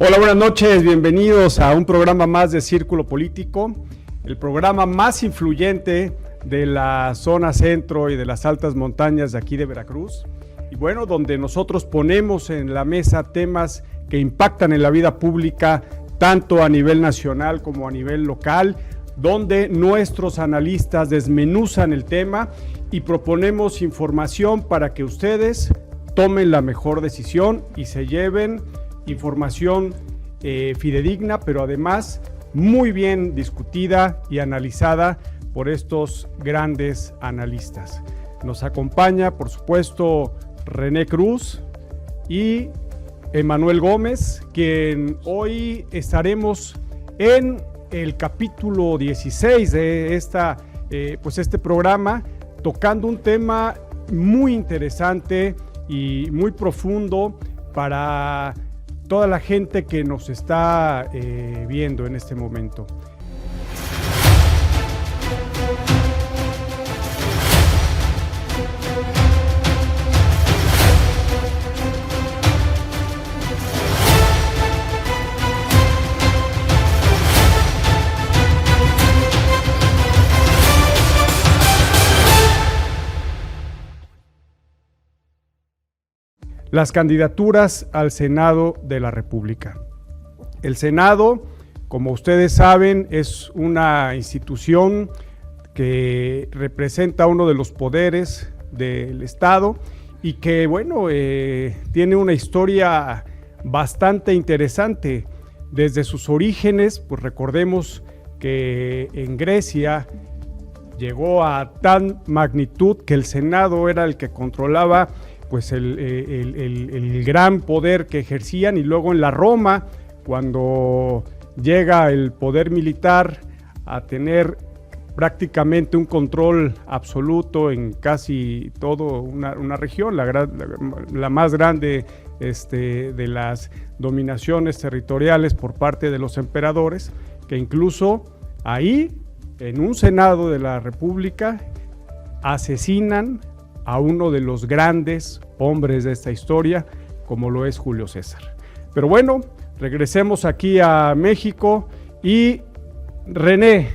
Hola, buenas noches, bienvenidos a un programa más de Círculo Político, el programa más influyente de la zona centro y de las altas montañas de aquí de Veracruz. Y bueno, donde nosotros ponemos en la mesa temas que impactan en la vida pública, tanto a nivel nacional como a nivel local, donde nuestros analistas desmenuzan el tema y proponemos información para que ustedes tomen la mejor decisión y se lleven información fidedigna, pero además muy bien discutida y analizada por estos grandes analistas. Nos acompaña, por supuesto, René Cruz y Emanuel Gómez, quien hoy estaremos en el capítulo 16 de este programa, tocando un tema muy interesante y muy profundo para toda la gente que nos está viendo en este momento. Las candidaturas al Senado de la República. El Senado, como ustedes saben, es una institución que representa uno de los poderes del Estado y que, bueno, tiene una historia bastante interesante. Desde sus orígenes, pues recordemos que en Grecia llegó a tal magnitud que el Senado era el que controlaba pues el gran poder que ejercían, y luego en la Roma, cuando llega el poder militar a tener prácticamente un control absoluto en casi toda una región, la más grande de las dominaciones territoriales por parte de los emperadores, que incluso ahí, en un Senado de la República, asesinan a uno de los grandes hombres de esta historia, como lo es Julio César. Pero bueno, regresemos aquí a México y René,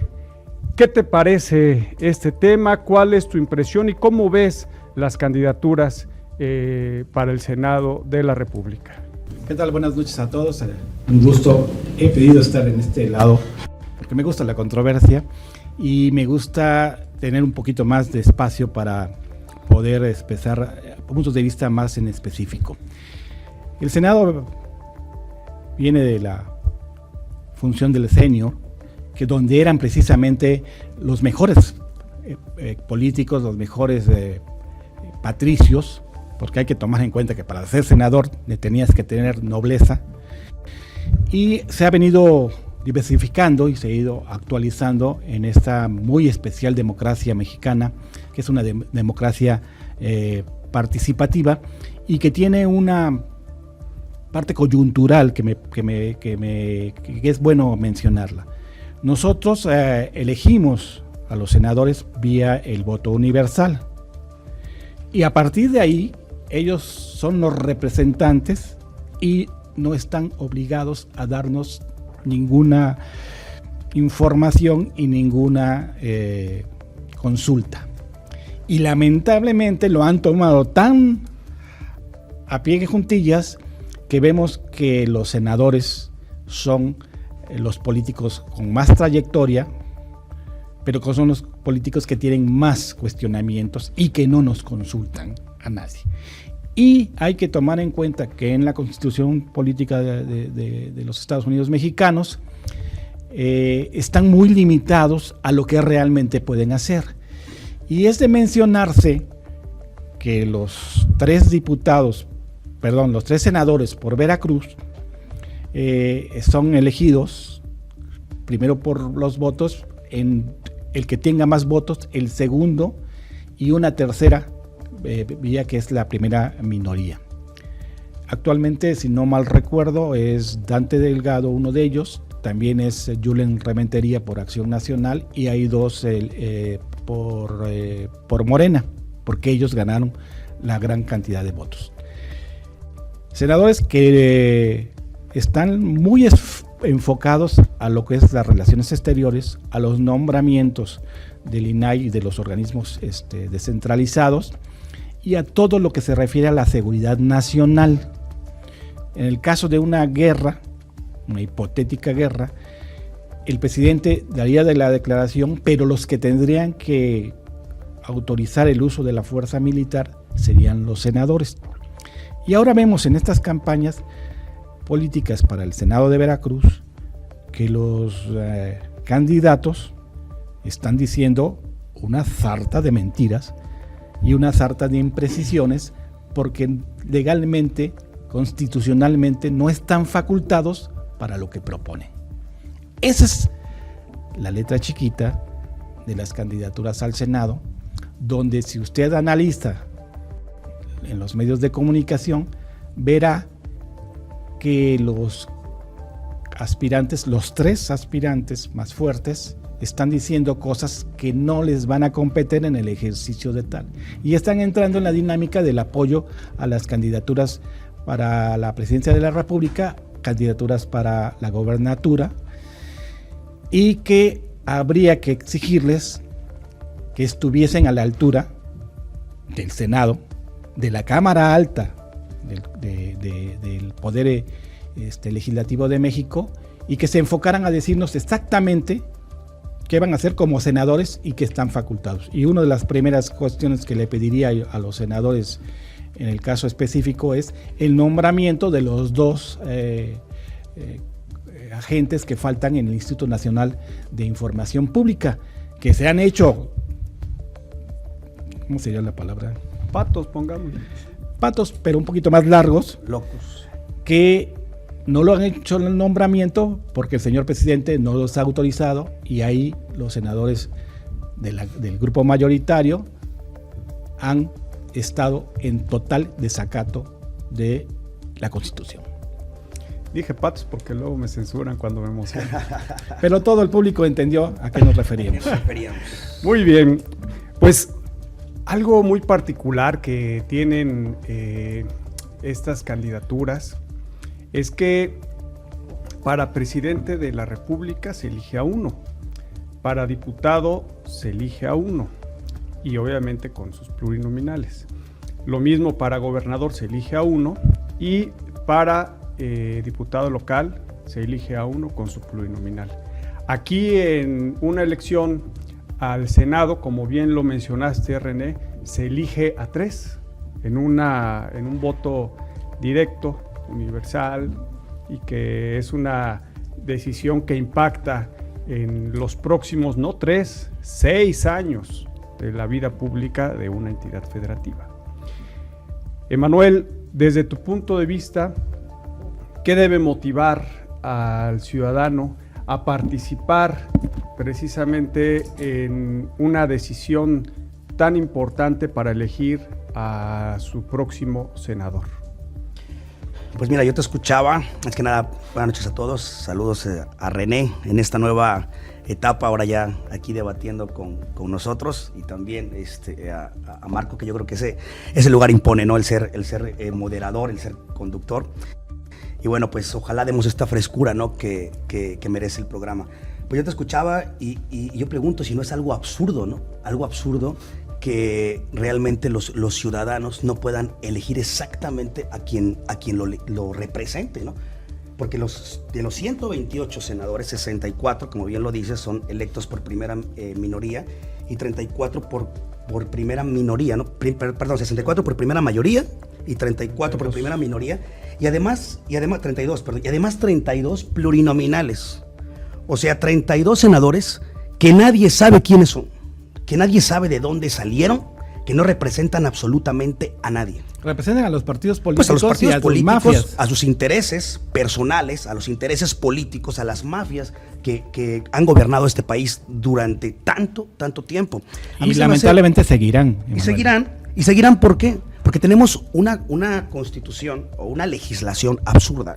¿qué te parece este tema? ¿Cuál es tu impresión y cómo ves las candidaturas para el Senado de la República? ¿Qué tal? Buenas noches a todos. Un gusto. He pedido estar en este lado porque me gusta la controversia y me gusta tener un poquito más de espacio para poder expresar puntos de vista más en específico. El Senado viene de la función del senior, que donde eran precisamente los mejores políticos, los mejores patricios, porque hay que tomar en cuenta que para ser senador tenías que tener nobleza, y se ha venido diversificando y se ha ido actualizando en esta muy especial democracia mexicana, que es una democracia participativa y que tiene una parte coyuntural que es bueno mencionarla. Nosotros elegimos a los senadores vía el voto universal y a partir de ahí ellos son los representantes y no están obligados a darnos ninguna información y ninguna consulta. Y lamentablemente lo han tomado tan a pie de juntillas que vemos que los senadores son los políticos con más trayectoria, pero que son los políticos que tienen más cuestionamientos y que no nos consultan a nadie. Y hay que tomar en cuenta que en la Constitución Política de los Estados Unidos Mexicanos están muy limitados a lo que realmente pueden hacer. Y es de mencionarse que los tres senadores por Veracruz son elegidos primero por los votos, en el que tenga más votos, el segundo y una tercera vía que es la primera minoría. Actualmente, si no mal recuerdo, es Dante Delgado uno de ellos, también es Julen Rementería por Acción Nacional y hay dos por Morena, porque ellos ganaron la gran cantidad de votos. Senadores que están muy enfocados a lo que es las relaciones exteriores, a los nombramientos del INAI y de los organismos descentralizados y a todo lo que se refiere a la seguridad nacional. En el caso de una guerra, una hipotética guerra, el presidente daría de la declaración, pero los que tendrían que autorizar el uso de la fuerza militar serían los senadores. Y ahora vemos en estas campañas políticas para el Senado de Veracruz que los candidatos están diciendo una sarta de mentiras y una sarta de imprecisiones porque legalmente, constitucionalmente no están facultados para lo que proponen. Esa es la letra chiquita de las candidaturas al Senado, donde si usted analiza en los medios de comunicación, verá que los aspirantes, los tres aspirantes más fuertes, están diciendo cosas que no les van a competir en el ejercicio de tal. Y están entrando en la dinámica del apoyo a las candidaturas para la presidencia de la República, candidaturas para la gobernatura, y que habría que exigirles que estuviesen a la altura del Senado, de la Cámara Alta del Poder Legislativo de México, y que se enfocaran a decirnos exactamente qué van a hacer como senadores y que están facultados. Y una de las primeras cuestiones que le pediría a los senadores en el caso específico es el nombramiento de los dos agentes que faltan en el Instituto Nacional de Información Pública, que se han hecho, ¿cómo sería la palabra? Patos, pongamos. Patos, pero un poquito más largos. Locos. Que no lo han hecho el nombramiento porque el señor presidente no los ha autorizado, y ahí los senadores del grupo mayoritario han estado en total desacato de la Constitución. Dije patos porque luego me censuran cuando me emociono. Pero todo el público entendió a qué nos referíamos. Muy bien, pues algo muy particular que tienen estas candidaturas es que para presidente de la República se elige a uno, para diputado se elige a uno, y obviamente con sus plurinominales. Lo mismo para gobernador se elige a uno, y para diputado local se elige a uno con su plurinominal. Aquí en una elección al Senado, como bien lo mencionaste, René, se elige a tres en un voto directo, universal, y que es una decisión que impacta en los próximos, no 3, 6 años de la vida pública de una entidad federativa. Emanuel, desde tu punto de vista, ¿qué debe motivar al ciudadano a participar precisamente en una decisión tan importante para elegir a su próximo senador? Pues mira, yo te escuchaba, es que nada, buenas noches a todos, saludos a René en esta nueva etapa, ahora ya aquí debatiendo con nosotros, y también a Marco, que yo creo que ese lugar impone, ¿no? El ser moderador, el ser conductor. Y bueno, pues ojalá demos esta frescura, ¿no? que merece el programa. Pues yo te escuchaba y yo pregunto si no es algo absurdo, ¿no? Algo absurdo que realmente los ciudadanos no puedan elegir exactamente a quien lo represente, ¿no? Porque de los 128 senadores, 64, como bien lo dices, son electos por primera minoría, y 34 por primera minoría, ¿no? Perdón, 64 por primera mayoría y 34 por primera minoría, y además 32, perdón, y además 32 plurinominales. O sea, 32 senadores que nadie sabe quiénes son, que nadie sabe de dónde salieron, que no representan absolutamente a nadie. Representan a los partidos políticos, pues a los partidos y a políticos, mafias, a sus intereses personales, a los intereses políticos, a las mafias que han gobernado este país durante tanto tiempo. Y lamentablemente seguirán. Y seguirán, ¿por qué? Porque tenemos una constitución o una legislación absurda,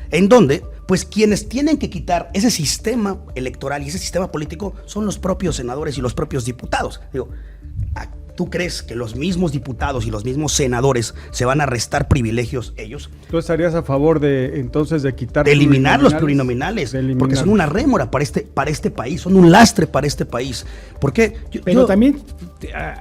en donde pues quienes tienen que quitar ese sistema electoral y ese sistema político son los propios senadores y los propios diputados. Digo, ¿tú crees que los mismos diputados y los mismos senadores se van a restar privilegios ellos? ¿Tú estarías a favor de entonces de quitar De eliminar los plurinominales, porque son una rémora para este país, son un lastre para este país. ¿Por qué? Pero también...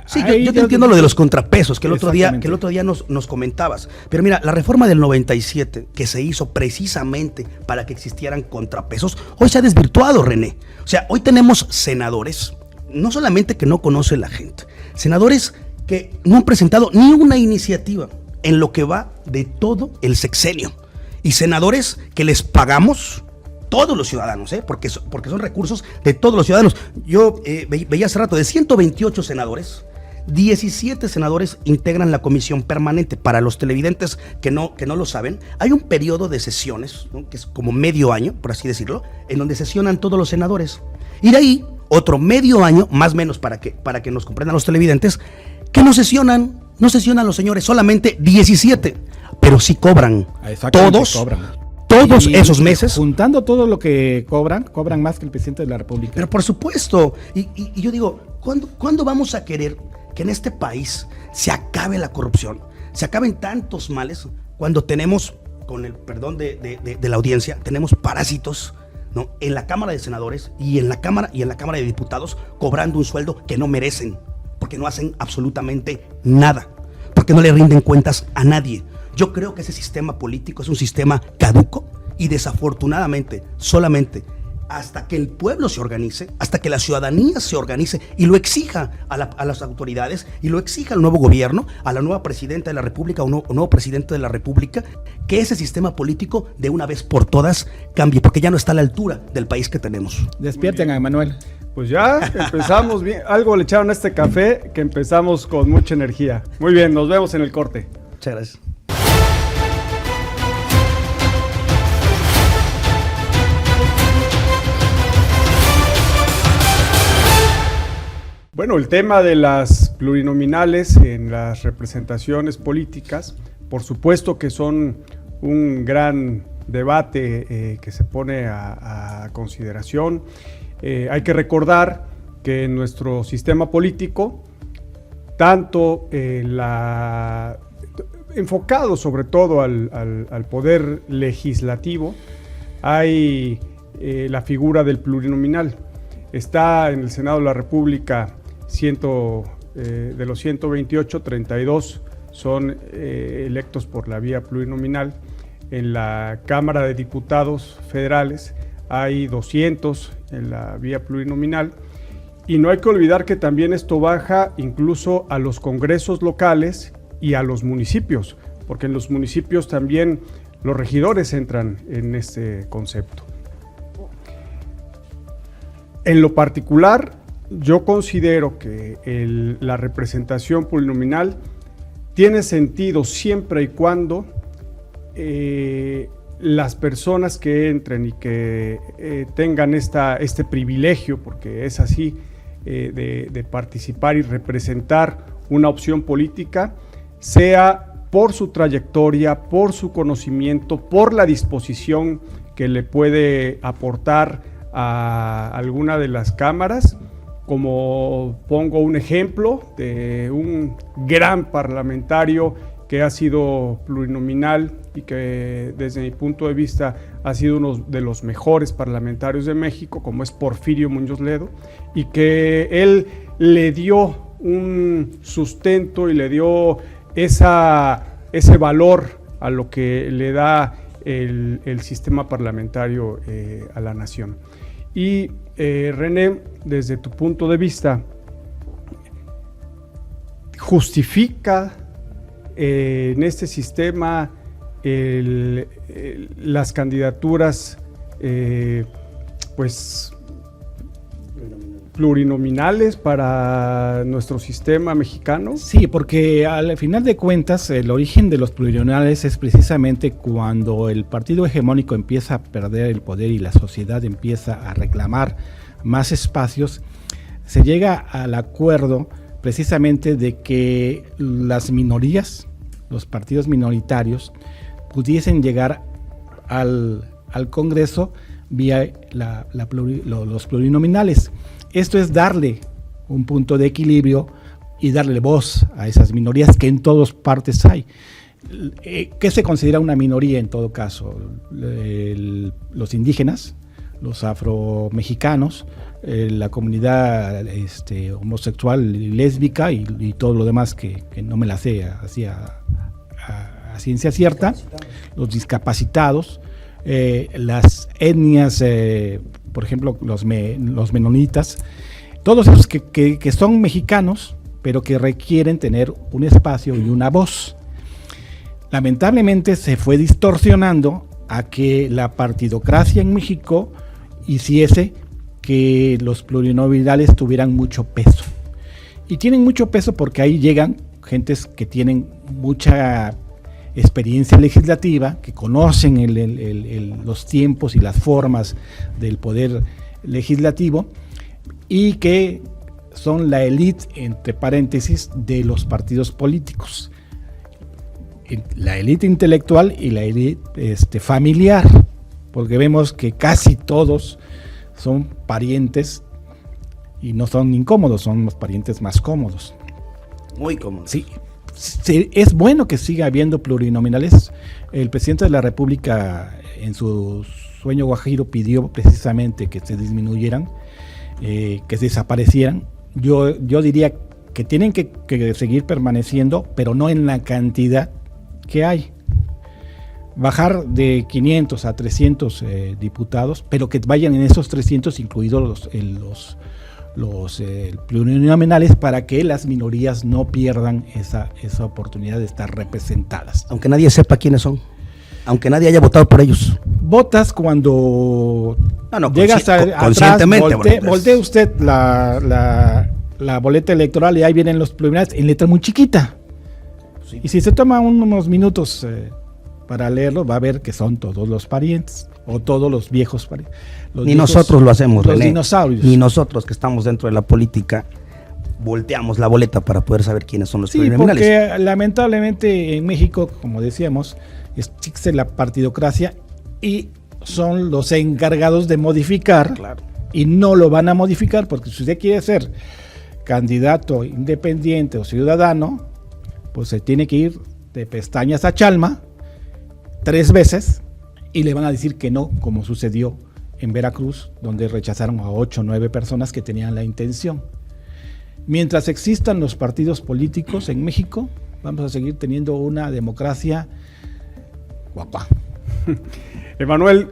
Sí, yo te entiendo lo de los contrapesos, que el otro día nos comentabas. Pero mira, la reforma del 97, que se hizo precisamente para que existieran contrapesos, hoy se ha desvirtuado, René. O sea, hoy tenemos senadores, no solamente que no conoce la gente, senadores que no han presentado ni una iniciativa en lo que va de todo el sexenio. Y senadores que les pagamos todos los ciudadanos, porque son recursos de todos los ciudadanos. Yo veía hace rato, de 128 senadores, 17 senadores integran la comisión permanente. Para los televidentes que no lo saben, hay un periodo de sesiones, ¿no?, que es como medio año, por así decirlo, en donde sesionan todos los senadores. Y de ahí, otro medio año, más o menos para que nos comprendan los televidentes, que no sesionan los señores, solamente 17, pero sí cobran. Todos esos meses. Juntando todo lo que cobran más que el presidente de la República. Pero por supuesto, y yo digo, ¿cuándo vamos a querer que en este país se acabe la corrupción, se acaben tantos males, cuando tenemos, con el perdón de la audiencia, tenemos parásitos, ¿no?, en la Cámara de Senadores y en la Cámara de Diputados cobrando un sueldo que no merecen, porque no hacen absolutamente nada, porque no le rinden cuentas a nadie? Yo creo que ese sistema político es un sistema caduco y desafortunadamente solamente hasta que el pueblo se organice, hasta que la ciudadanía se organice y lo exija a las autoridades y lo exija al nuevo gobierno, a la nueva presidenta de la República o nuevo presidente de la República, que ese sistema político de una vez por todas cambie, porque ya no está a la altura del país que tenemos. Despierten a Manuel. Pues ya empezamos bien. Algo le echaron a este café que empezamos con mucha energía. Muy bien, nos vemos en el corte. Muchas gracias. Bueno, el tema de las plurinominales en las representaciones políticas, por supuesto que son un gran debate que se pone a consideración. Hay que recordar que en nuestro sistema político, tanto enfocado sobre todo al poder legislativo, hay la figura del plurinominal. Está en el Senado de la República de los 128, 32 son electos por la vía plurinominal. En la Cámara de Diputados federales hay 200 en la vía plurinominal. Y no hay que olvidar que también esto baja incluso a los congresos locales y a los municipios, porque en los municipios también los regidores entran en este concepto. En lo particular, yo considero que la representación plurinominal tiene sentido siempre y cuando las personas que entren y que tengan este privilegio, porque es así, de participar y representar una opción política, sea por su trayectoria, por su conocimiento, por la disposición que le puede aportar a alguna de las cámaras. Como pongo un ejemplo de un gran parlamentario que ha sido plurinominal y que desde mi punto de vista ha sido uno de los mejores parlamentarios de México, como es Porfirio Muñoz Ledo, y que él le dio un sustento y le dio ese valor a lo que le da el sistema parlamentario a la nación. Y René, desde tu punto de vista, ¿justifica en este sistema las candidaturas plurinominales para nuestro sistema mexicano? Sí, porque al final de cuentas el origen de los plurinominales es precisamente cuando el partido hegemónico empieza a perder el poder y la sociedad empieza a reclamar más espacios. Se llega al acuerdo precisamente de que las minorías, los partidos minoritarios, pudiesen llegar al Congreso vía los plurinominales. Esto es darle un punto de equilibrio y darle voz a esas minorías que en todas partes hay. ¿Qué se considera una minoría en todo caso? Los indígenas, los afromexicanos, la comunidad homosexual y lésbica y todo lo demás que no me la sé así a ciencia cierta, los discapacitados, las etnias, por ejemplo, los menonitas, todos esos que son mexicanos, pero que requieren tener un espacio y una voz. Lamentablemente se fue distorsionando a que la partidocracia en México hiciese que los plurinominales tuvieran mucho peso. Y tienen mucho peso porque ahí llegan gentes que tienen mucha experiencia legislativa, que conocen los tiempos y las formas del poder legislativo y que son la élite, entre paréntesis, de los partidos políticos. La élite intelectual y la élite familiar, porque vemos que casi todos son parientes y no son incómodos, son los parientes más cómodos. Muy cómodos. Sí, es bueno que siga habiendo plurinominales. El presidente de la República en su sueño guajiro pidió precisamente que se disminuyeran, que se desaparecieran. Yo diría que tienen que seguir permaneciendo, pero no en la cantidad que hay. Bajar de 500 a 300 diputados, pero que vayan en esos 300 incluidos los plurinominales, para que las minorías no pierdan esa oportunidad de estar representadas. Aunque nadie sepa quiénes son, aunque nadie haya votado por ellos. Votas cuando llegas conscientemente. Voltea usted la boleta electoral y ahí vienen los plurinominales en letra muy chiquita. Sí. Y si se toma unos minutos para leerlo, va a ver que son todos los parientes o todos los viejos parientes. Ni nosotros lo hacemos, los René. Dinosaurios. Ni nosotros que estamos dentro de la política volteamos la boleta para poder saber quiénes son los plurinominales. Sí, porque lamentablemente en México, como decíamos, existe la partidocracia y son los encargados de modificar. Claro. Y no lo van a modificar, porque si usted quiere ser candidato independiente o ciudadano, pues se tiene que ir de pestañas a Chalma 3 veces y le van a decir que no, como sucedió en Veracruz, donde rechazaron a 8 o 9 personas que tenían la intención. Mientras existan los partidos políticos en México, vamos a seguir teniendo una democracia guapa. Emanuel,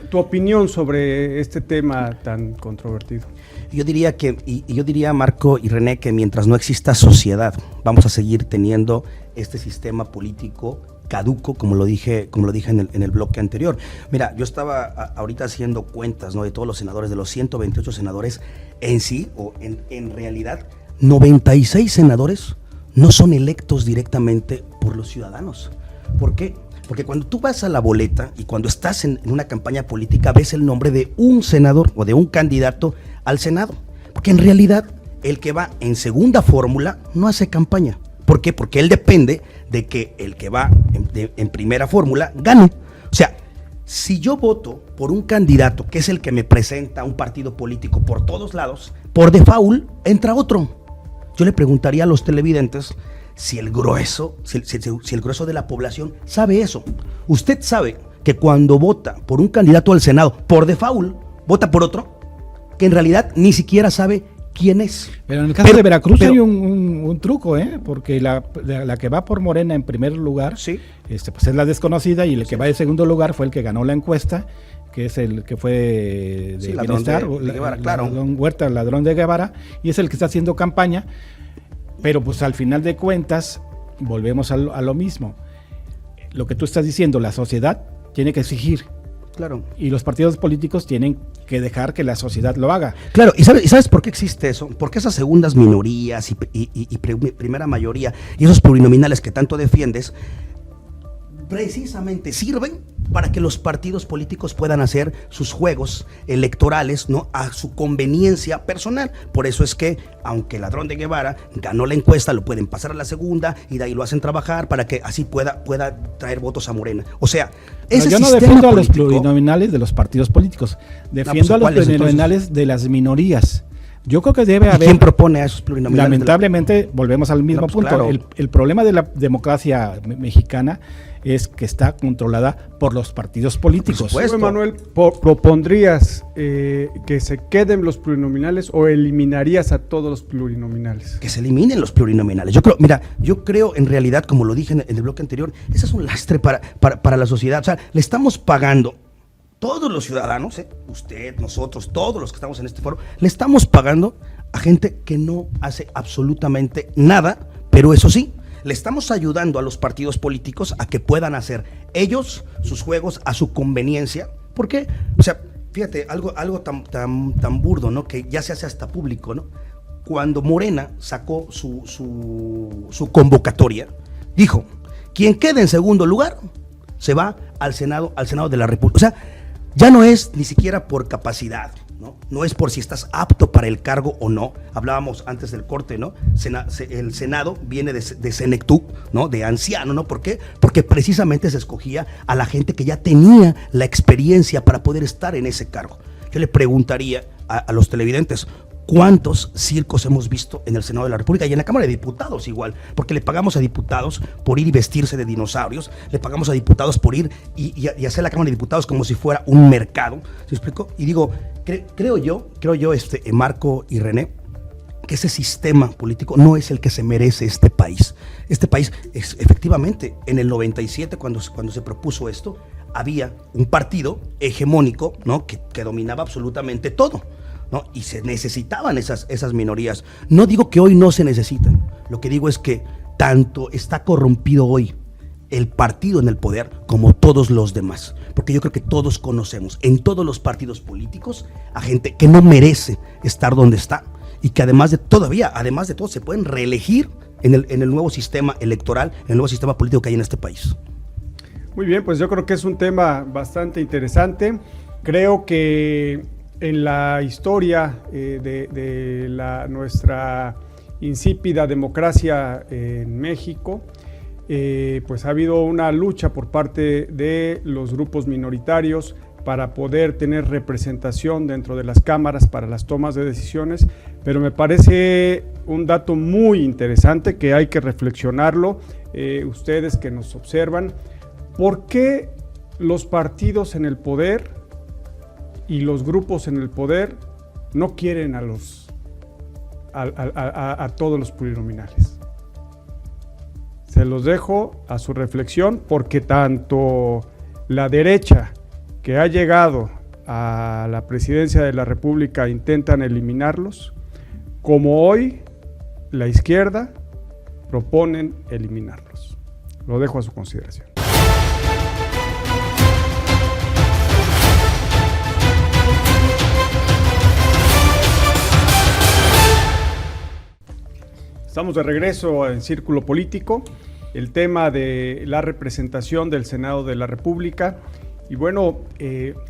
tu opinión sobre este tema tan controvertido. Yo diría, Marco y René, que mientras no exista sociedad, vamos a seguir teniendo este sistema político caduco, como lo dije en el bloque anterior. Mira, yo estaba ahorita haciendo cuentas, ¿no?, de todos los senadores, de los 128 senadores en sí, o en realidad, 96 senadores no son electos directamente por los ciudadanos. ¿Por qué? Porque cuando tú vas a la boleta y cuando estás en una campaña política, ves el nombre de un senador o de un candidato al Senado. Porque en realidad el que va en segunda fórmula no hace campaña. ¿Por qué? Porque él depende de que el que va en primera fórmula gane. O sea, si yo voto por un candidato que es el que me presenta un partido político por todos lados, por default entra otro. Yo le preguntaría a los televidentes si el grueso de la población sabe eso. Usted sabe que cuando vota por un candidato al Senado, por default, vota por otro, que en realidad ni siquiera sabe quién es. Pero en el caso de Veracruz hay un truco, porque la que va por Morena en primer lugar, ¿sí?, pues es la desconocida, y el que va en segundo lugar fue el que ganó la encuesta, que es el que fue de Bienestar, de Guevara, claro. Huerta, ladrón de Guevara, y es el que está haciendo campaña. Pero pues al final de cuentas volvemos a lo mismo. Lo que tú estás diciendo, la sociedad tiene que exigir. Claro. Y los partidos políticos tienen que dejar que la sociedad lo haga. Claro, ¿y sabes por qué existe eso? Porque esas segundas minorías y primera mayoría y esos plurinominales que tanto defiendes precisamente sirven para que los partidos políticos puedan hacer sus juegos electorales, ¿no?, a su conveniencia personal. Por eso es que, aunque el ladrón de Guevara ganó la encuesta, lo pueden pasar a la segunda y de ahí lo hacen trabajar para que así pueda traer votos a Morena. O sea, ese yo no defiendo a los plurinominales de los partidos políticos, defiendo a los plurinominales de las minorías, Yo creo que debe ¿Y haber... quién propone a esos plurinominales? Lamentablemente, volvemos al mismo No, pues, punto. claro. El problema de la democracia mexicana es que está controlada por los partidos políticos. Por supuesto. Manuel, ¿propondrías que se queden los plurinominales o eliminarías a todos los plurinominales? Que se eliminen los plurinominales. Yo creo en realidad, como lo dije en el bloque anterior, ese es un lastre para la sociedad. O sea, le estamos pagando, todos los ciudadanos, usted, nosotros, todos los que estamos en este foro, le estamos pagando a gente que no hace absolutamente nada, pero eso sí, le estamos ayudando a los partidos políticos a que puedan hacer ellos sus juegos a su conveniencia. ¿Por qué? O sea, fíjate, algo tan burdo, ¿no? Que ya se hace hasta público, ¿no? Cuando Morena sacó su convocatoria, dijo, quien quede en segundo lugar se va al Senado de la República. O sea, ya no es ni siquiera por capacidad, ¿no? No es por si estás apto para el cargo o no. Hablábamos antes del corte, ¿no? El Senado viene de Senectú, ¿no? De anciano, ¿no? ¿Por qué? Porque precisamente se escogía a la gente que ya tenía la experiencia para poder estar en ese cargo. Yo le preguntaría a los televidentes, ¿cuántos circos hemos visto en el Senado de la República y en la Cámara de Diputados igual? Porque le pagamos a diputados por ir y vestirse de dinosaurios, le pagamos a diputados por ir y hacer la Cámara de Diputados como si fuera un mercado, ¿se explico? Y digo, creo yo, Marco y René, que ese sistema político no es el que se merece este país. Este país, efectivamente, en el 97, cuando se propuso esto, había un partido hegemónico, ¿no? que dominaba absolutamente todo, ¿no? Y se necesitaban esas minorías. No digo que hoy no se necesitan, lo que digo es que tanto está corrompido hoy el partido en el poder como todos los demás, porque yo creo que todos conocemos en todos los partidos políticos a gente que no merece estar donde está y que además de todo se pueden reelegir en el nuevo sistema electoral, en el nuevo sistema político que hay en este país. Muy bien, pues yo creo que es un tema bastante interesante. Creo que en la historia de nuestra insípida democracia en México, pues ha habido una lucha por parte de los grupos minoritarios para poder tener representación dentro de las cámaras para las tomas de decisiones, pero me parece un dato muy interesante que hay que reflexionarlo, ustedes que nos observan. ¿Por qué los partidos en el poder y los grupos en el poder no quieren a todos los plurinominales? Se los dejo a su reflexión, porque tanto la derecha que ha llegado a la presidencia de la República intentan eliminarlos, como hoy la izquierda proponen eliminarlos. Lo dejo a su consideración. Estamos de regreso en Círculo Político, el tema de la representación del Senado de la República. Y bueno,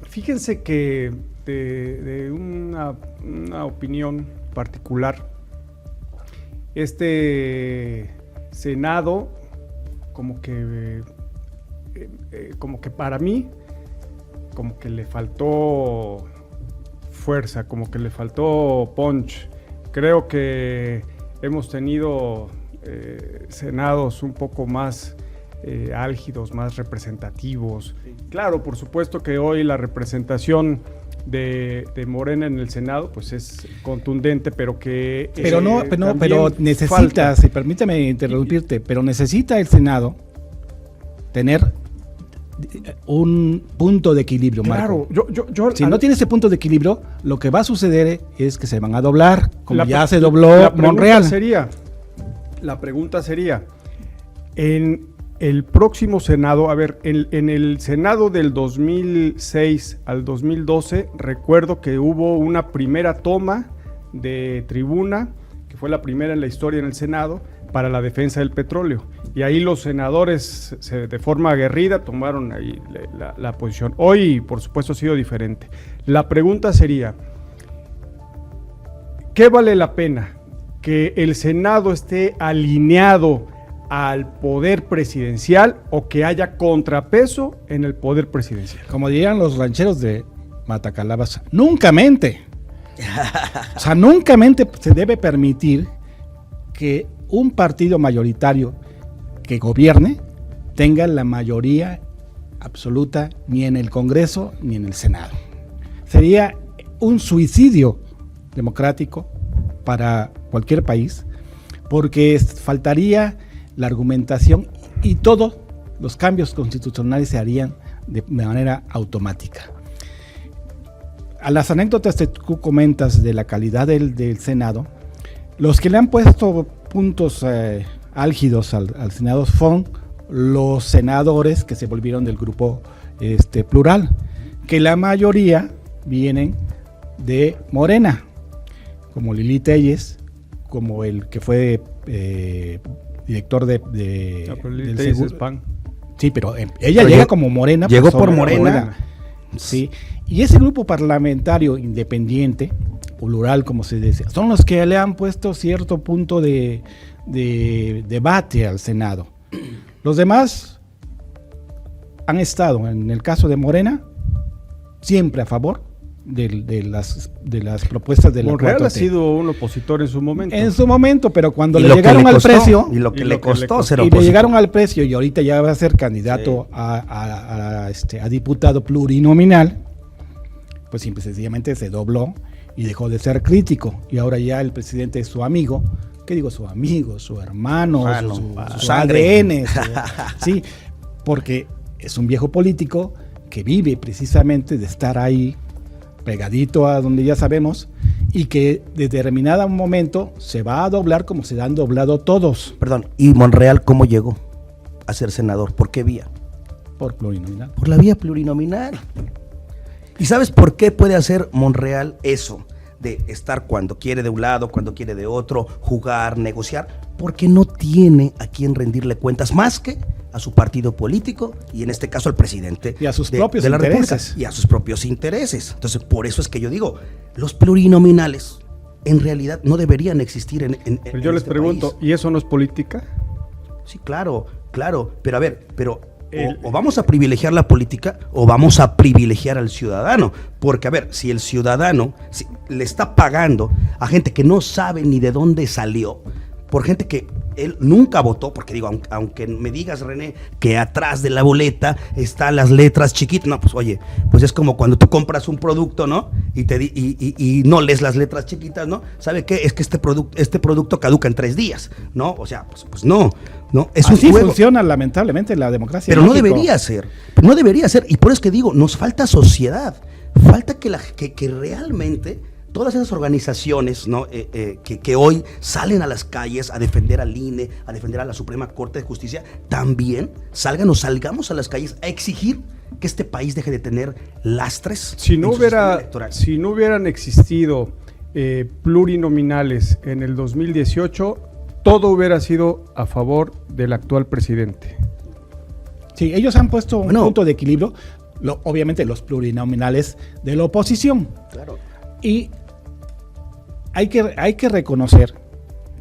fíjense que de una opinión particular, este Senado como que para mí, como que le faltó fuerza, como que le faltó punch. Creo que hemos tenido senados un poco más álgidos, más representativos. Sí. Claro, por supuesto que hoy la representación de Morena en el Senado pues es contundente, pero que pero necesita, si permíteme interrumpirte, pero necesita el Senado tener un punto de equilibrio, Marco. Claro, si no tiene ese punto de equilibrio, lo que va a suceder es que se van a doblar, como ya se dobló Monreal. La pregunta sería, en el próximo Senado, a ver, en el Senado del 2006 al 2012, recuerdo que hubo una primera toma de tribuna, que fue la primera en la historia en el Senado, para la defensa del petróleo. Y ahí los senadores, de forma aguerrida, tomaron ahí la posición. Hoy, por supuesto, ha sido diferente. La pregunta sería, ¿qué vale la pena? ¿Que el Senado esté alineado al poder presidencial o que haya contrapeso en el poder presidencial? Como dirían los rancheros de Matacalabas, nunca mente. O sea, nunca se debe permitir que un partido mayoritario que gobierne tenga la mayoría absoluta ni en el Congreso ni en el Senado. Sería un suicidio democrático para cualquier país, porque faltaría la argumentación y todos los cambios constitucionales se harían de manera automática. A las anécdotas que tú comentas de la calidad del Senado, los que le han puesto puntos álgidos al Senado son los senadores que se volvieron del grupo plural, que la mayoría vienen de Morena, como Lili Telles, como el que fue director del seguro. Sí, pero ella llega como Morena. Llegó por Morena. Sí, y ese grupo parlamentario independiente, plural como se dice, son los que le han puesto cierto punto de debate al Senado. Los demás han estado, en el caso de Morena, siempre a favor de las propuestas de la 4T. Monreal ha sido un opositor en su mommomento. En su momento, pero cuando le llegaron al precio... Y lo que le costó ser y opositor. le llegaron al precio y ahorita ya va a ser candidato a diputado plurinominal, pues simple y sencillamente se dobló y dejó de ser crítico. Y ahora ya el presidente es su amigo. ¿Qué digo? Su amigo, su hermano, su ADN. Sí, porque es un viejo político que vive precisamente de estar ahí pegadito a donde ya sabemos, y que de determinado momento se va a doblar como se han doblado todos. Perdón, ¿y Monreal cómo llegó a ser senador? ¿Por qué vía? Por plurinominal. Por la vía plurinominal. ¿Y sabes por qué puede hacer Monreal eso? De estar cuando quiere de un lado, cuando quiere de otro, jugar, negociar, porque no tiene a quien rendirle cuentas más que a su partido político y en este caso al presidente y a sus propios de la intereses. República, y a sus propios intereses. Entonces, por eso es que yo digo, los plurinominales en realidad no deberían existir en Pero yo les pregunto, país. ¿y eso no es política? Sí, claro, pero a ver, o vamos a privilegiar la política o vamos a privilegiar al ciudadano, porque a ver, si el ciudadano le está pagando a gente que no sabe ni de dónde salió, por gente que él nunca votó, porque digo, aunque me digas, René, que atrás de la boleta están las letras chiquitas, no, pues oye, pues es como cuando tú compras un producto, ¿no? Y no lees las letras chiquitas, ¿no? ¿Sabe qué? Es que este producto caduca en 3 días, ¿no? O sea, pues no, es así un juego. funciona lamentablemente la democracia. Pero no debería ser, y por eso es que digo, nos falta sociedad, falta que realmente todas esas organizaciones, ¿no? que hoy salen a las calles a defender al INE, a defender a la Suprema Corte de Justicia, también salgamos a las calles a exigir que este país deje de tener lastres. Si no hubieran existido plurinominales en el 2018, todo hubiera sido a favor del actual presidente. Sí, ellos han puesto un punto de equilibrio, obviamente los plurinominales de la oposición. Claro. Y hay que reconocer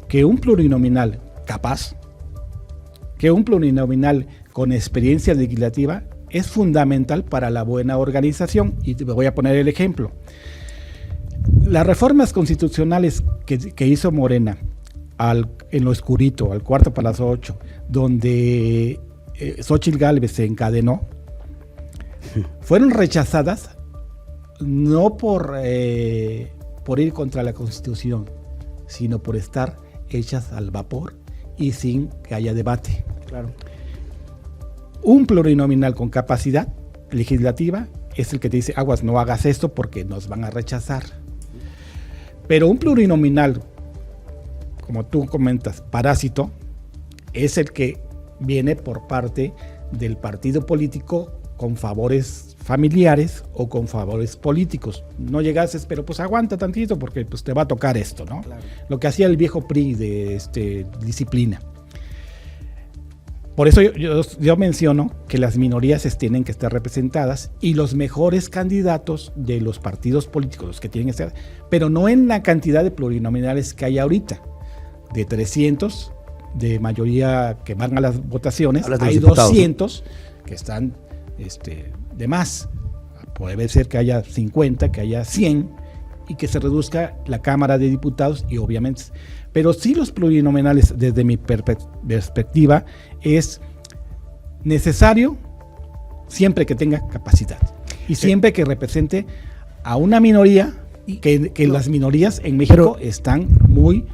que un plurinominal capaz, que un plurinominal con experiencia legislativa es fundamental para la buena organización. Y te voy a poner el ejemplo. Las reformas constitucionales que hizo Morena en lo oscurito, al 8:45, donde Xóchitl Gálvez se encadenó, fueron rechazadas no por ir contra la Constitución, sino por estar hechas al vapor y sin que haya debate. Claro. Un plurinominal con capacidad legislativa es el que te dice, aguas, no hagas esto porque nos van a rechazar. Pero un plurinominal, como tú comentas, parásito, es el que viene por parte del partido político con favores familiares o con favores políticos. No llegases, pero pues aguanta tantito porque pues te va a tocar esto, ¿no? Claro. Lo que hacía el viejo PRI de disciplina. Por eso yo menciono que las minorías tienen que estar representadas y los mejores candidatos de los partidos políticos, los que tienen que estar, pero no en la cantidad de plurinominales que hay ahorita. De 300 de mayoría que van a las votaciones, hay 200 que están de más. Puede ser que haya 50, que haya 100 y que se reduzca la Cámara de Diputados y obviamente, pero sí los plurinominales desde mi perspectiva es necesario siempre que tenga capacidad y siempre que represente a una minoría, que las minorías en México están muy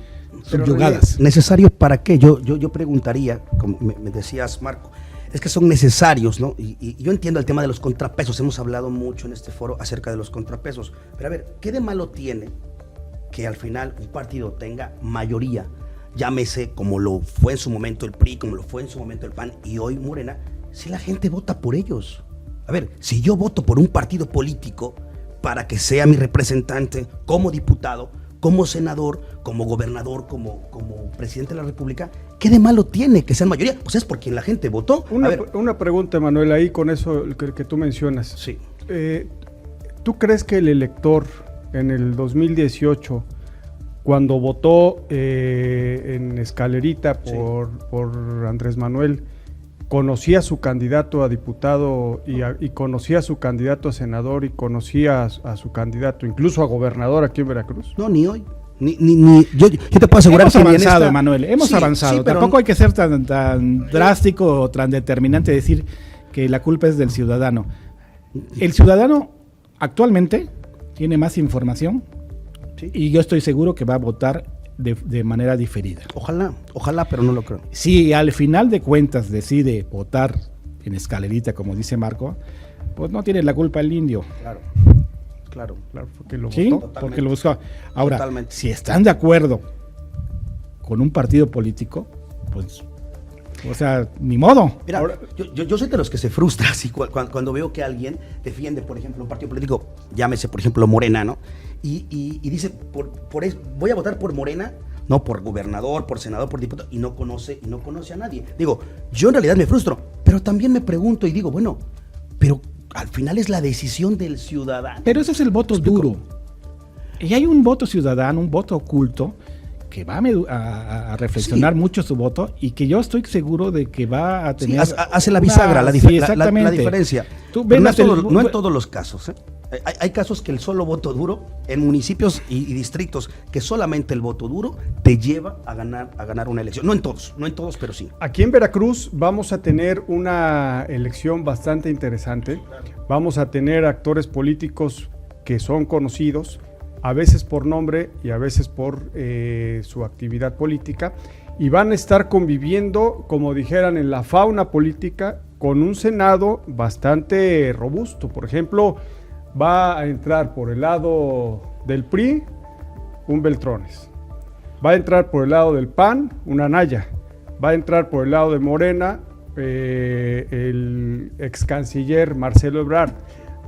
subyugadas. ¿Necesario para qué? Yo preguntaría, como me decías, Marco, es que son necesarios, ¿no? Y yo entiendo el tema de los contrapesos, hemos hablado mucho en este foro acerca de los contrapesos, pero a ver, ¿qué de malo tiene que al final un partido tenga mayoría? Llámese como lo fue en su momento el PRI, como lo fue en su momento el PAN y hoy Morena, si la gente vota por ellos. A ver, si yo voto por un partido político para que sea mi representante como diputado, como senador, como gobernador, como presidente de la República, ¿qué de malo tiene que sean mayoría? Pues es por quien la gente votó. Una pregunta, Manuel, ahí con eso que tú mencionas. Sí. ¿Tú crees que el elector en el 2018, cuando votó en Escalerita por Andrés Manuel, conocía a su candidato a diputado y conocía a su candidato a senador y conocía a su candidato incluso a gobernador aquí en Veracruz? No, ni hoy. Yo te puedo asegurar hemos que avanzado, Manuel, hemos avanzado. Sí, pero tampoco hay que ser tan drástico o tan determinante decir que la culpa es del ciudadano. El ciudadano actualmente tiene más información y yo estoy seguro que va a votar de manera diferida. Ojalá, pero no lo creo. Si al final de cuentas decide votar en Escalerita, como dice Marco, pues no tiene la culpa el indio. Claro, porque lo votó. Totalmente. Porque lo buscó. Ahora, Totalmente. Si están de acuerdo con un partido político, pues, o sea, ni modo. Mira, ahora, yo soy de los que se frustra así, cuando veo que alguien defiende, por ejemplo, un partido político, llámese, por ejemplo, Morena, ¿no? Y dice, voy a votar por Morena, no por gobernador, por senador, por diputado, y no conoce a nadie. Digo, yo en realidad me frustro, pero también me pregunto y digo, bueno, pero al final es la decisión del ciudadano. Pero ese es el voto duro. Y hay un voto ciudadano, un voto oculto, que va a reflexionar mucho su voto y que yo estoy seguro de que va a tener... Sí, hace la bisagra, la diferencia. No en todos los casos, ¿eh? Hay casos que el solo voto duro, en municipios y distritos, que solamente el voto duro te lleva a ganar una elección. No en todos, pero sí. Aquí en Veracruz vamos a tener una elección bastante interesante. Vamos a tener actores políticos que son conocidos, a veces por nombre y a veces por su actividad política, y van a estar conviviendo, como dijeran, en la fauna política, con un Senado bastante robusto. Por ejemplo, va a entrar por el lado del PRI un Beltrones, va a entrar por el lado del PAN un Anaya, va a entrar por el lado de Morena el ex canciller Marcelo Ebrard,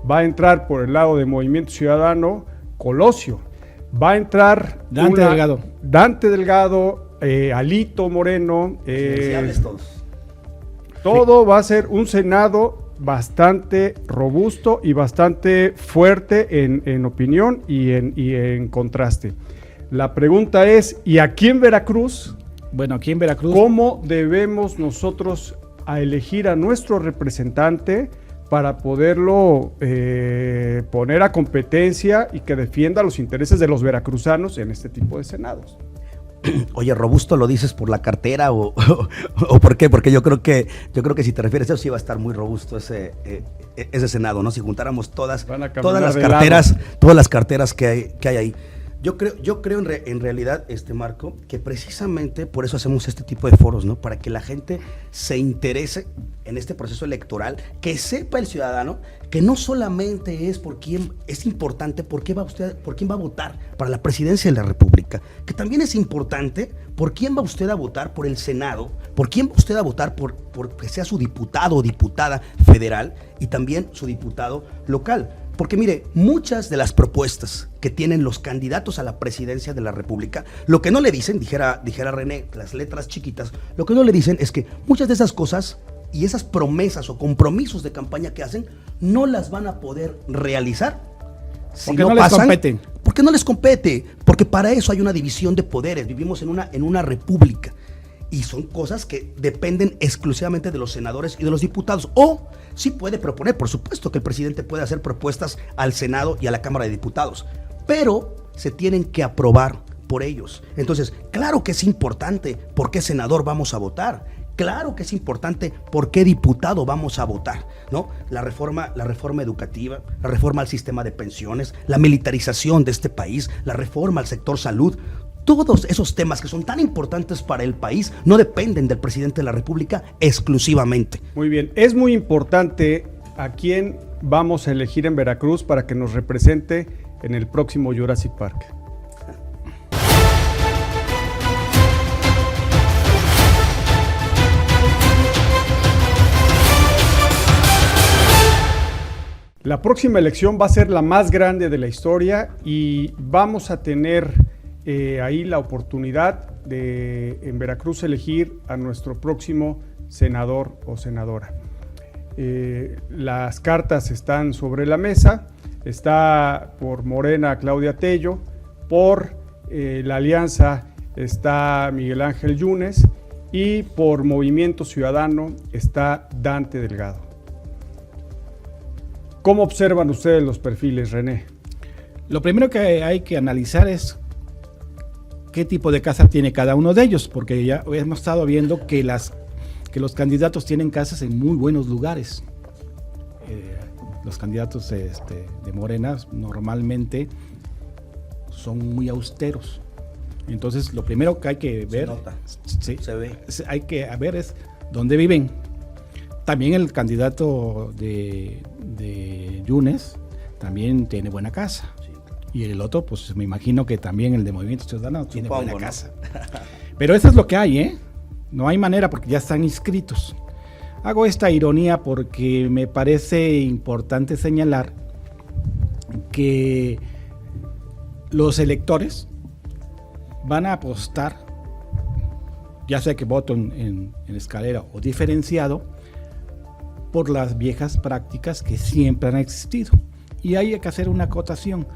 va a entrar por el lado de Movimiento Ciudadano Colosio, va a entrar Dante Delgado, Alito Moreno, todo va a ser un Senado bastante robusto y bastante fuerte en opinión y en contraste. La pregunta es, ¿y aquí en Veracruz? Bueno, aquí en Veracruz, ¿cómo debemos nosotros elegir a nuestro representante para poderlo poner a competencia y que defienda los intereses de los veracruzanos en este tipo de senados? Oye, ¿robusto lo dices por la cartera o por qué? Porque yo creo que si te refieres a eso, sí va a estar muy robusto ese Senado, ¿no? Si juntáramos todas las carteras que hay ahí. Yo creo en realidad, Marco, que precisamente por eso hacemos este tipo de foros, ¿no? Para que la gente se interese en este proceso electoral, que sepa el ciudadano que no solamente es es importante por quién va a votar para la presidencia de la República, que también es importante por quién va usted a votar por el Senado, por quién va usted a votar por que sea su diputado o diputada federal y también su diputado local. Porque mire, muchas de las propuestas que tienen los candidatos a la presidencia de la República, lo que no le dicen, dijera René, las letras chiquitas, lo que no le dicen es que muchas de esas cosas y esas promesas o compromisos de campaña que hacen no las van a poder realizar si porque no les competen. Porque no les compete, porque para eso hay una división de poderes, vivimos en una república. Y son cosas que dependen exclusivamente de los senadores y de los diputados. O sí puede proponer, por supuesto que el presidente puede hacer propuestas al Senado y a la Cámara de Diputados. pero se tienen que aprobar por ellos. Entonces, claro que es importante por qué senador vamos a votar. Claro que es importante por qué diputado vamos a votar, ¿no? La reforma educativa, la reforma al sistema de pensiones, la militarización de este país, la reforma al sector salud. Todos esos temas que son tan importantes para el país no dependen del presidente de la República exclusivamente. Muy bien, es muy importante a quién vamos a elegir en Veracruz para que nos represente en el próximo Jurassic Park. La próxima elección va a ser la más grande de la historia y vamos a tener ahí la oportunidad de en Veracruz elegir a nuestro próximo senador o senadora. Las cartas están sobre la mesa. Está por Morena Claudia Tello, por la Alianza está Miguel Ángel Yunes y por Movimiento Ciudadano está Dante Delgado. ¿Cómo observan ustedes los perfiles, René? Lo primero que hay que analizar es qué tipo de casa tiene cada uno de ellos, porque ya hemos estado viendo que los candidatos tienen casas en muy buenos lugares. Los candidatos de Morena normalmente son muy austeros. Entonces, lo primero que hay que ver, se ve. Hay que ver es dónde viven. También el candidato de Yunes también tiene buena casa. Sí. Y el otro, pues me imagino que también el de Movimiento Ciudadano tiene buena casa. ¿No? Pero eso es lo que hay, ¿eh? No hay manera porque ya están inscritos. Hago esta ironía porque me parece importante señalar que los electores van a apostar, ya sea que voto en escalera o diferenciado, por las viejas prácticas que siempre han existido. Y hay que hacer una acotación.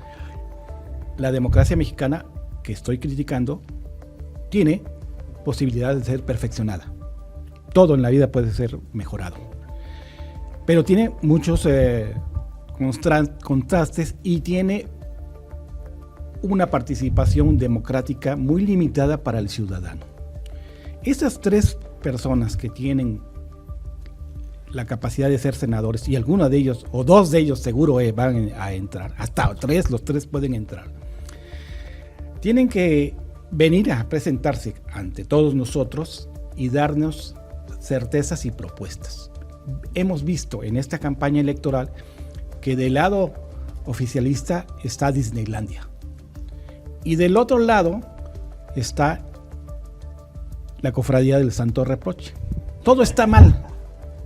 La democracia mexicana, que estoy criticando, tiene posibilidad de ser perfeccionada. Todo en la vida puede ser mejorado. Pero tiene muchos contrastes y tiene una participación democrática muy limitada para el ciudadano. Esas tres personas que tienen la capacidad de ser senadores, y alguno de ellos, o dos de ellos seguro van a entrar, hasta los tres pueden entrar, tienen que venir a presentarse ante todos nosotros y darnos certezas y propuestas. Hemos visto en esta campaña electoral que del lado oficialista está Disneylandia y del otro lado está la Cofradía del Santo Reproche. Todo está mal.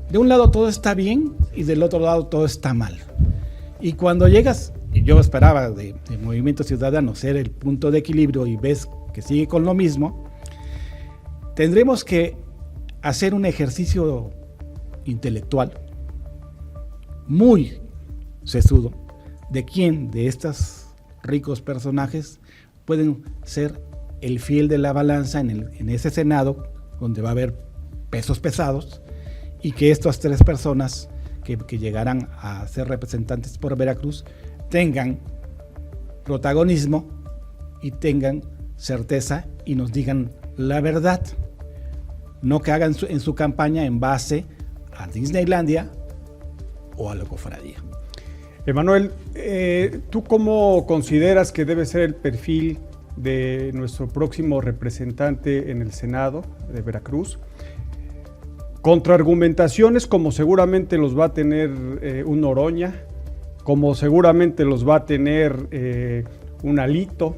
De un lado todo está bien y del otro lado todo está mal. Y cuando llegas, y yo esperaba de Movimiento Ciudadano ser el punto de equilibrio y ves que sigue con lo mismo, tendremos que hacer un ejercicio intelectual muy sesudo de quién de estos ricos personajes pueden ser el fiel de la balanza en ese Senado donde va a haber pesos pesados, y que estas tres personas que llegarán a ser representantes por Veracruz tengan protagonismo y tengan certeza y nos digan la verdad. No que hagan en su campaña en base a Disneylandia o a la cofradía. Emanuel, ¿tú cómo consideras que debe ser el perfil de nuestro próximo representante en el Senado de Veracruz? Contraargumentaciones como seguramente los va a tener un Noroña, como seguramente los va a tener un Alito,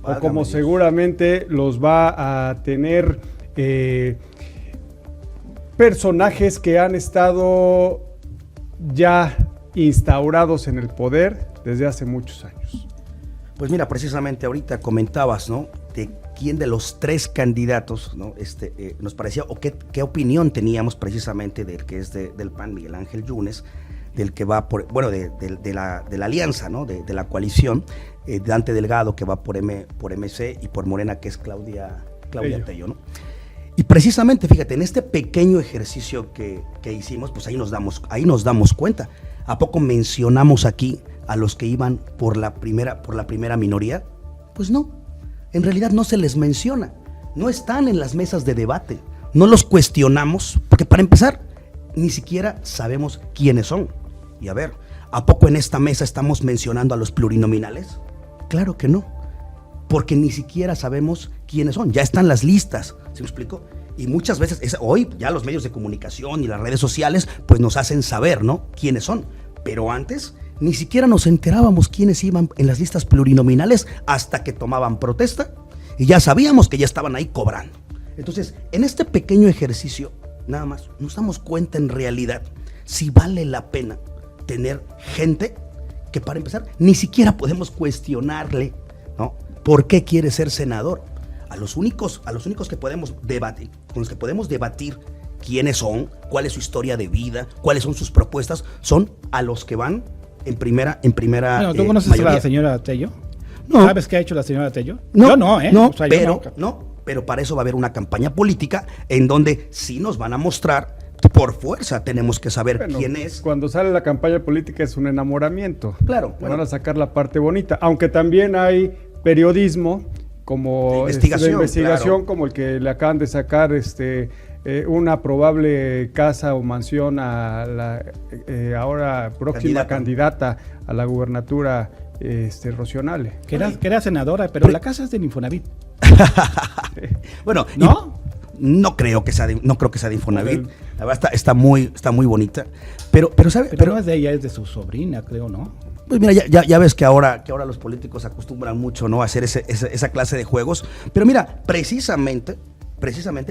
o como seguramente los va a tener personajes que han estado ya instaurados en el poder desde hace muchos años. Pues mira, precisamente ahorita comentabas, ¿no? De quién de los tres candidatos, ¿no? Nos parecía, o qué opinión teníamos precisamente del que es del PAN, Miguel Ángel Yunes, del que va por, bueno, de la alianza, ¿no? De la coalición, Dante Delgado, que va por MC, y por Morena, que es Claudia Tello, ¿no? Y precisamente, fíjate, en este pequeño ejercicio que hicimos, pues ahí nos damos cuenta. ¿A poco mencionamos aquí a los que iban por la primera minoría? Pues no, en realidad no se les menciona, no están en las mesas de debate, no los cuestionamos, porque para empezar, ni siquiera sabemos quiénes son. Y a ver, ¿a poco en esta mesa estamos mencionando a los plurinominales? Claro que no, porque ni siquiera sabemos quiénes son, ya están las listas, ¿sí me explico? Y muchas veces, hoy ya los medios de comunicación y las redes sociales pues nos hacen saber, ¿no?, quiénes son, pero antes ni siquiera nos enterábamos quiénes iban en las listas plurinominales hasta que tomaban protesta y ya sabíamos que ya estaban ahí cobrando. Entonces, en este pequeño ejercicio, nada más, nos damos cuenta en realidad si vale la pena tener gente que, para empezar, ni siquiera podemos cuestionarle, ¿no?, por qué quiere ser senador. A los únicos que podemos debatir, con los que podemos debatir quiénes son, cuál es su historia de vida, cuáles son sus propuestas, son a los que van en primera Bueno, ¿tú conoces mayoría. a la señora Tello? No. ¿Sabes qué ha hecho la señora Tello? No, Yo no, ¿eh? No, O sea, pero, yo no, pero para eso va a haber una campaña política en donde sí nos van a mostrar, por fuerza tenemos que saber Bueno, quién es. Cuando sale la campaña política es un enamoramiento. Claro, Te bueno. van a sacar la parte bonita, aunque también hay periodismo como De investigación, claro. como el que le acaban de sacar una probable casa o mansión a la ahora próxima candidata a la gubernatura, Rocío Nale. Que era senadora, pero la casa es del Infonavit. Bueno, ¿no? No creo que sea de Infonavit. La verdad está muy bonita. Pero ¿sabe? Pero no es de ella, es de su sobrina, creo, ¿no? Pues mira, ya ves que ahora los políticos acostumbran mucho, ¿no?, a hacer esa clase de juegos. Pero mira, precisamente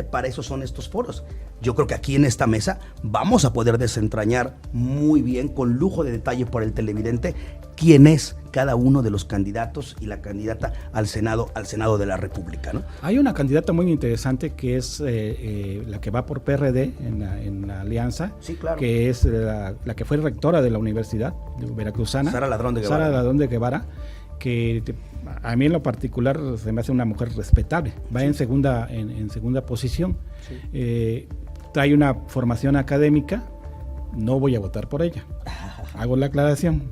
para eso son estos foros. Yo creo que aquí en esta mesa vamos a poder desentrañar muy bien, con lujo de detalle por el televidente, quién es cada uno de los candidatos y la candidata al Senado de la República, ¿no? Hay una candidata muy interesante que es la que va por PRD en la alianza, Sí, claro. que es la que fue rectora de la Universidad Veracruzana, Sara Ladrón de Guevara. Sara Ladrón de Guevara, que a mí en lo particular se me hace una mujer respetable, va en segunda posición, trae una formación académica, no voy a votar por ella, hago la aclaración,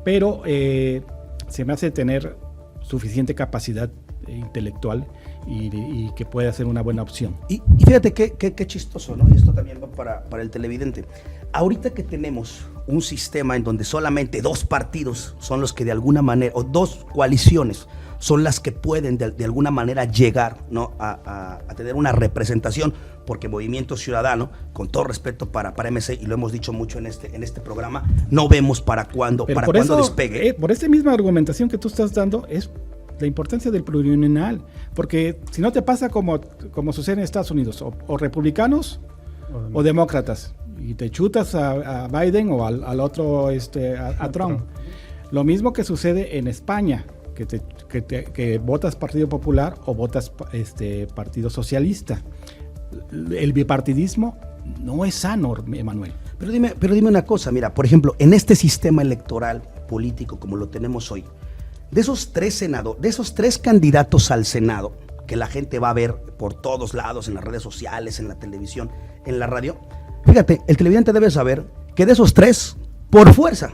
pero se me hace tener suficiente capacidad intelectual y que puede ser una buena opción. Y fíjate qué chistoso, ¿no? Y esto también va para el televidente. Ahorita que tenemos un sistema en donde solamente dos partidos son los que de alguna manera, o dos coaliciones son las que pueden de alguna manera llegar, ¿no?, a tener una representación, porque Movimiento Ciudadano, con todo respeto para MC, y lo hemos dicho mucho en este programa, no vemos para cuándo despegue. Por esta misma argumentación que tú estás dando, es la importancia del plurinominal, porque si no te pasa como sucede en Estados Unidos, o republicanos o demócratas, y te chutas a Biden o al otro, a Trump. Lo mismo que sucede en España, que votas Partido Popular o votas Partido Socialista. El bipartidismo no es sano, Emanuel. Pero dime una cosa, mira, por ejemplo, en este sistema electoral político como lo tenemos hoy, de esos tres candidatos al Senado, que la gente va a ver por todos lados, en las redes sociales, en la televisión, en la radio, fíjate, el televidente debe saber que de esos tres, por fuerza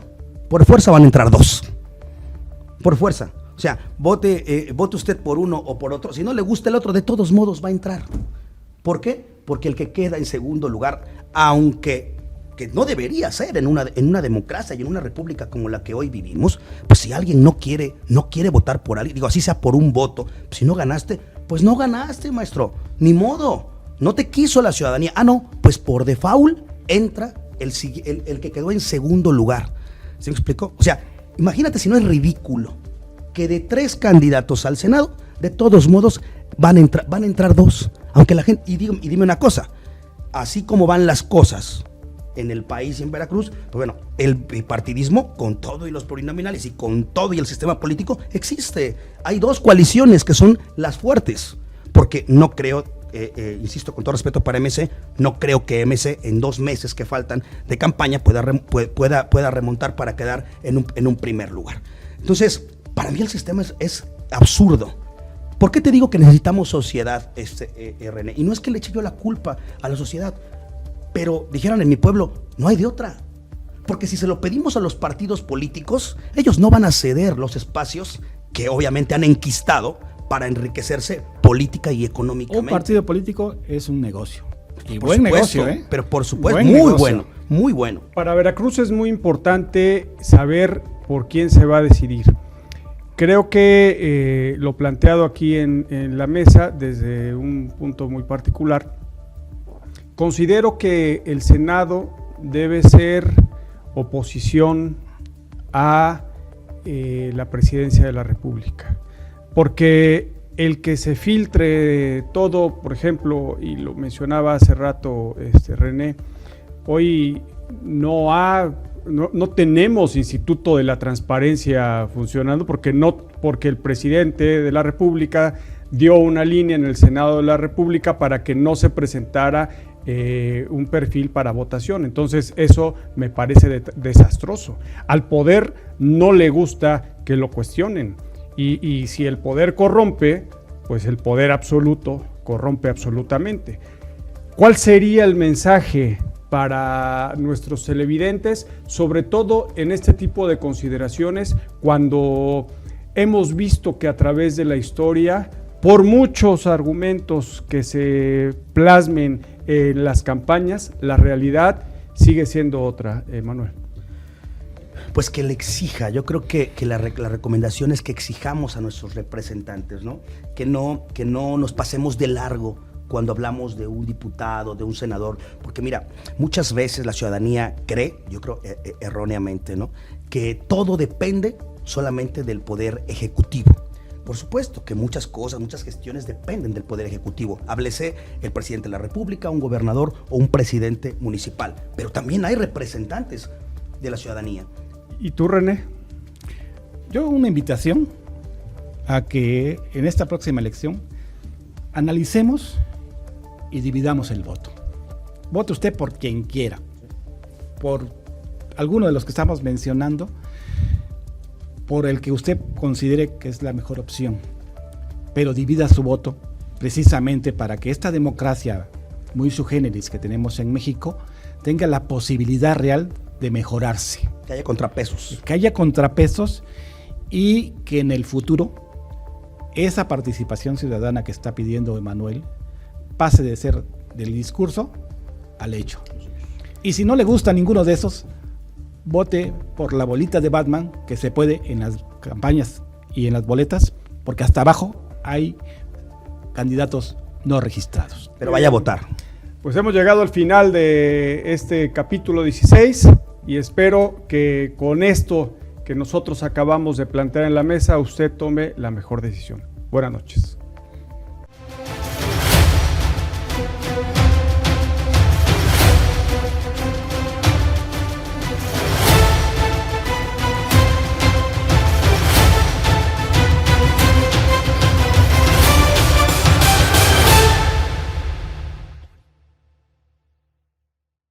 van a entrar dos. Por fuerza. O sea, vote usted por uno o por otro. Si no le gusta el otro, de todos modos va a entrar. ¿Por qué? Porque el que queda en segundo lugar, aunque que no debería ser en una democracia y en una república como la que hoy vivimos, pues si alguien no quiere votar por alguien, digo, así sea por un voto, pues si no ganaste, pues no ganaste, maestro, ni modo, no te quiso la ciudadanía. Ah, no, pues por default entra el que quedó en segundo lugar. ¿Se me explicó? O sea, imagínate si no es ridículo que de tres candidatos al Senado, de todos modos van a entrar dos. Aunque la gente, y dime una cosa, así como van las cosas en el país y en Veracruz, pues bueno, el bipartidismo con todo y los plurinominales y con todo y el sistema político existe. Hay dos coaliciones que son las fuertes, porque no creo, insisto con todo respeto para MC, no creo que MC en 2 meses que faltan de campaña pueda remontar para quedar en un primer lugar. Entonces, para mí el sistema es absurdo. ¿Por qué te digo que necesitamos sociedad, René? Y no es que le eche yo la culpa a la sociedad, pero dijeron en mi pueblo, no hay de otra. Porque si se lo pedimos a los partidos políticos, ellos no van a ceder los espacios que obviamente han enquistado para enriquecerse política y económicamente. Un partido político es un negocio. Y Por buen supuesto, negocio, ¿eh? Pero por supuesto, Buen muy negocio. bueno, muy bueno. Para Veracruz es muy importante saber por quién se va a decidir. Creo que lo planteado aquí en la mesa, desde un punto muy particular, considero que el Senado debe ser oposición a la presidencia de la República. Porque el que se filtre todo, por ejemplo, y lo mencionaba hace rato René, hoy no tenemos Instituto de la Transparencia funcionando porque el presidente de la República dio una línea en el Senado de la República para que no se presentara un perfil para votación. Entonces eso me parece desastroso. Al poder no le gusta que lo cuestionen y si el poder corrompe, pues el poder absoluto corrompe absolutamente. ¿Cuál sería el mensaje para nuestros televidentes, sobre todo en este tipo de consideraciones, cuando hemos visto que a través de la historia, por muchos argumentos que se plasmen en las campañas, la realidad sigue siendo otra, Manuel? Pues que le exija, yo creo que la recomendación es que exijamos a nuestros representantes, ¿no? Que no nos pasemos de largo cuando hablamos de un diputado, de un senador, porque mira, muchas veces la ciudadanía cree, yo creo erróneamente, ¿no?, que todo depende solamente del poder ejecutivo. Por supuesto que muchas cosas, muchas gestiones dependen del poder ejecutivo. Háblese el presidente de la República, un gobernador o un presidente municipal, pero también hay representantes de la ciudadanía. ¿Y tú, René? Yo una invitación a que en esta próxima elección analicemos y dividamos el voto. Vote usted por quien quiera, por alguno de los que estamos mencionando, por el que usted considere que es la mejor opción, pero divida su voto precisamente para que esta democracia muy sui generis que tenemos en México tenga la posibilidad real de mejorarse. Que haya contrapesos. Que haya contrapesos y que en el futuro esa participación ciudadana que está pidiendo Emanuel pase de ser del discurso al hecho. Y si no le gusta ninguno de esos, vote por la bolita de Batman que se puede en las campañas y en las boletas, porque hasta abajo hay candidatos no registrados. Pero vaya a votar. Pues hemos llegado al final de este capítulo 16 y espero que con esto que nosotros acabamos de plantear en la mesa usted tome la mejor decisión. Buenas noches.